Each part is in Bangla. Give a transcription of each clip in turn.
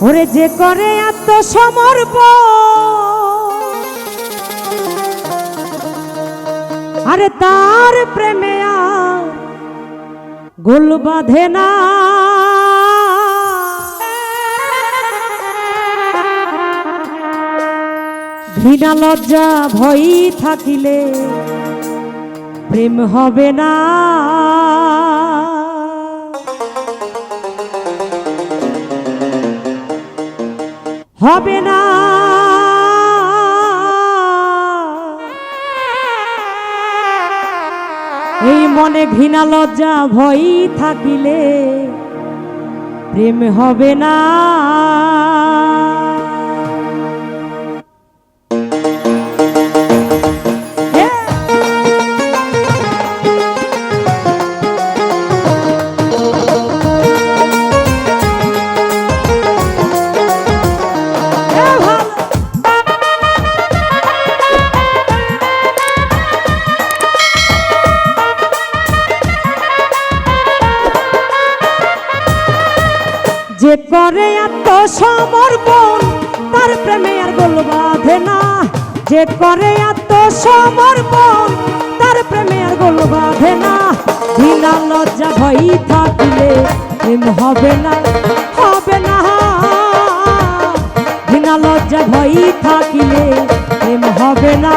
ওরে যে করে আত্মসমর্পণ, আরে তার প্রেমে আর গোল বাঁধে না। ঘৃণা লজ্জা ভয় থাকিলে প্রেম হবে না। হবে না। এই মনে ঘৃণা লজ্জা ভয় থাকিলে প্রেম হবে না। যে করে আত্মসমর্পণ তার প্রেমে আর গোল বাঁধে না। যে করে আত্মসমর্পণ তার প্রেমে আর গোল বাঁধে না। ঘৃণা লজ্জা ভয় থাকিলে প্রেম হবে না। হবে না। ঘৃণা লজ্জা ভয় থাকিলে প্রেম হবে না।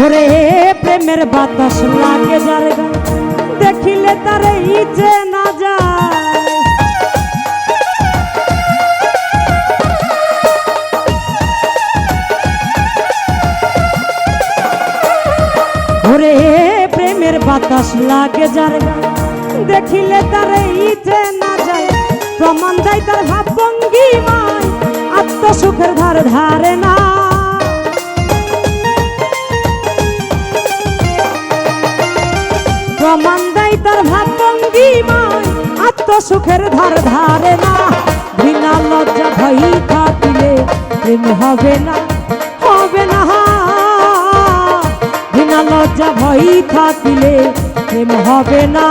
ওরে প্রেমের বাতাস লাগে যার গায়ে দেখিলে তার ইচ্ছে না যায়। ওরে প্রেমের বাতাস লাগে যার গায়ে দেখিলে তার ইচ্ছে না যায়। প্রমাণ দেয় তার ভাব ভঙ্গিমায় আত্মসুখের ধার ধারে না। প্রমাণ দেয় তার ভাব ভঙ্গিমায় আত্মসুখের ধার ধারে না। ঘৃণা লজ্জা ভয় থাকিলে প্রেম হবে না। হবে না। ঘৃণা লজ্জা ভয় থাকিলে প্রেম হবে না।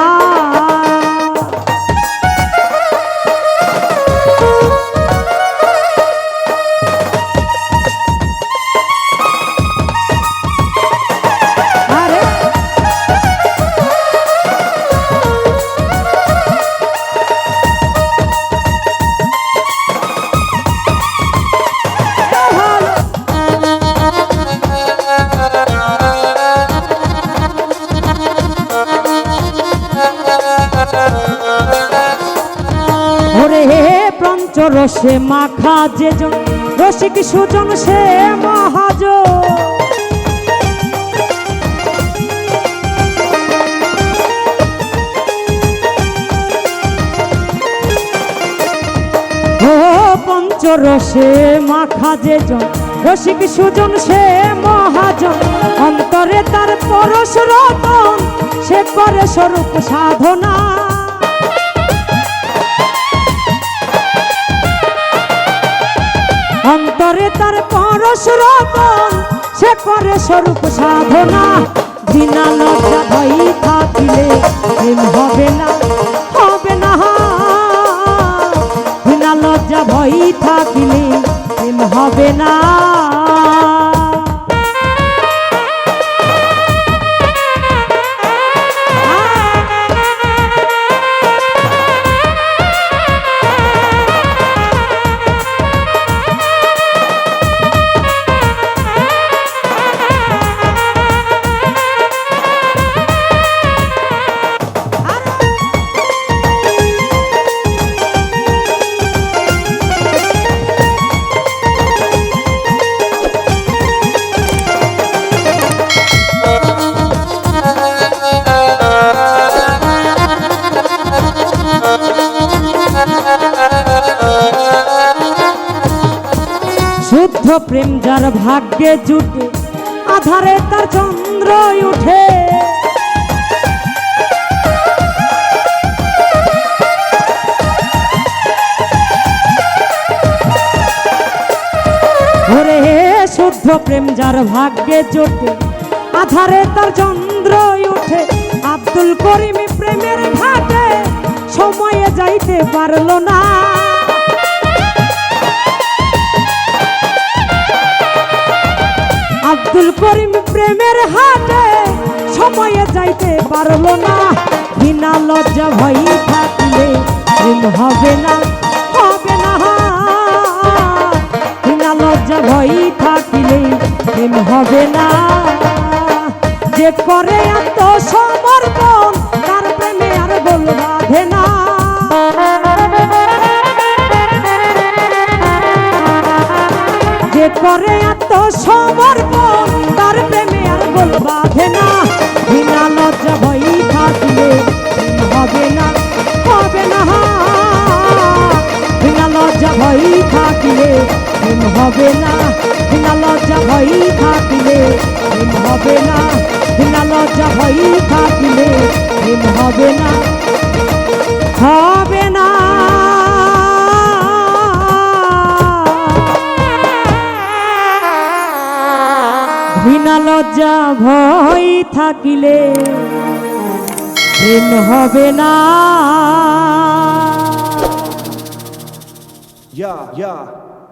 রসে মাখা যে জন রসিক সুজন সে মহাজন। ও পঞ্চরসে মাখা যে জন রসিক সুজন সে মহাজন। অন্তরে তার পরশ রতন সে করে স্বরূপ সাধনা। অন্তরে তার পরশ রতন সে করে স্বরূপ সাধনা। ঘৃণা লজ্জা ভয় থাকিলে প্রেম হবে না। হবে না। ঘৃণা লজ্জা ভয় থাকিলে প্রেম হবে না। শুদ্ধ প্রেম যার ভাগ্যে জুটে আধারে তার চন্দ্র উঠে ওরে শুদ্ধ প্রেম যার ভাগ্যে জোটে আধারে তার চন্দ্র উঠে আব্দুল করিম প্রেমের ঘাটে সময়ে যাইতে পারলো না আব্দুল করিম প্রেমের হাটে সময়ে যাইতে পারলো না বিনা লজ্জা ভয় থাকলে প্রেম হবে না হবে না বিনা লজ্জা ভয় থাকলে প্রেম হবে না যে করে আত্মসমর্পণ তার প্রেমে আর গোল বাঁধে না যে করে আত্মসমর্পণ তার প্রেমে আর গোল বাঁধে না বিনা লজ্জা ভয় থাকলে হবে না হবে না বিনা লজ্জা ভয় থাকলে হবে না বিনা লজ্জা ভয় থাকলে হবে না বিনা লজ্জা ভয় থাকলে হবে না হবে না বিনা লজ্জা ভয় থাকিলে প্রেম হবে না Yeah.